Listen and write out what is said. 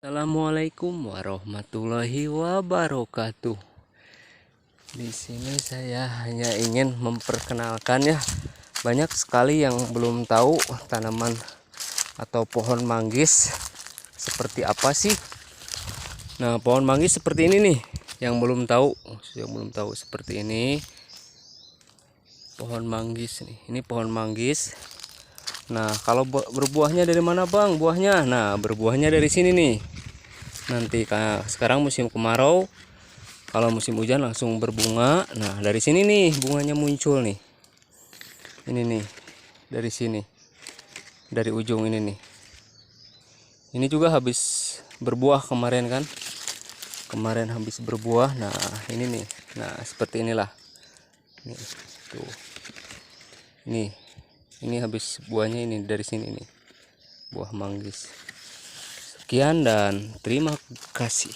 Assalamualaikum warahmatullahi wabarakatuh. Di sini saya hanya ingin memperkenalkan ya, banyak sekali yang belum tahu tanaman atau pohon manggis seperti apa sih. Nah, pohon manggis seperti ini nih, yang belum tahu seperti ini. Pohon manggis nih, ini pohon manggis. Nah, kalau berbuahnya dari mana Bang? Buahnya, nah berbuahnya dari sini nih. Nanti sekarang musim kemarau, kalau musim hujan langsung berbunga. Nah, dari sini nih bunganya muncul nih. Ini nih, dari sini, dari ujung ini nih. Ini juga habis berbuah kemarin kan? Kemarin habis berbuah. Nah, ini nih. Nah, seperti inilah. Nih, tuh. Ini habis buahnya ini dari sini nih. Buah manggis. Sekian dan terima kasih.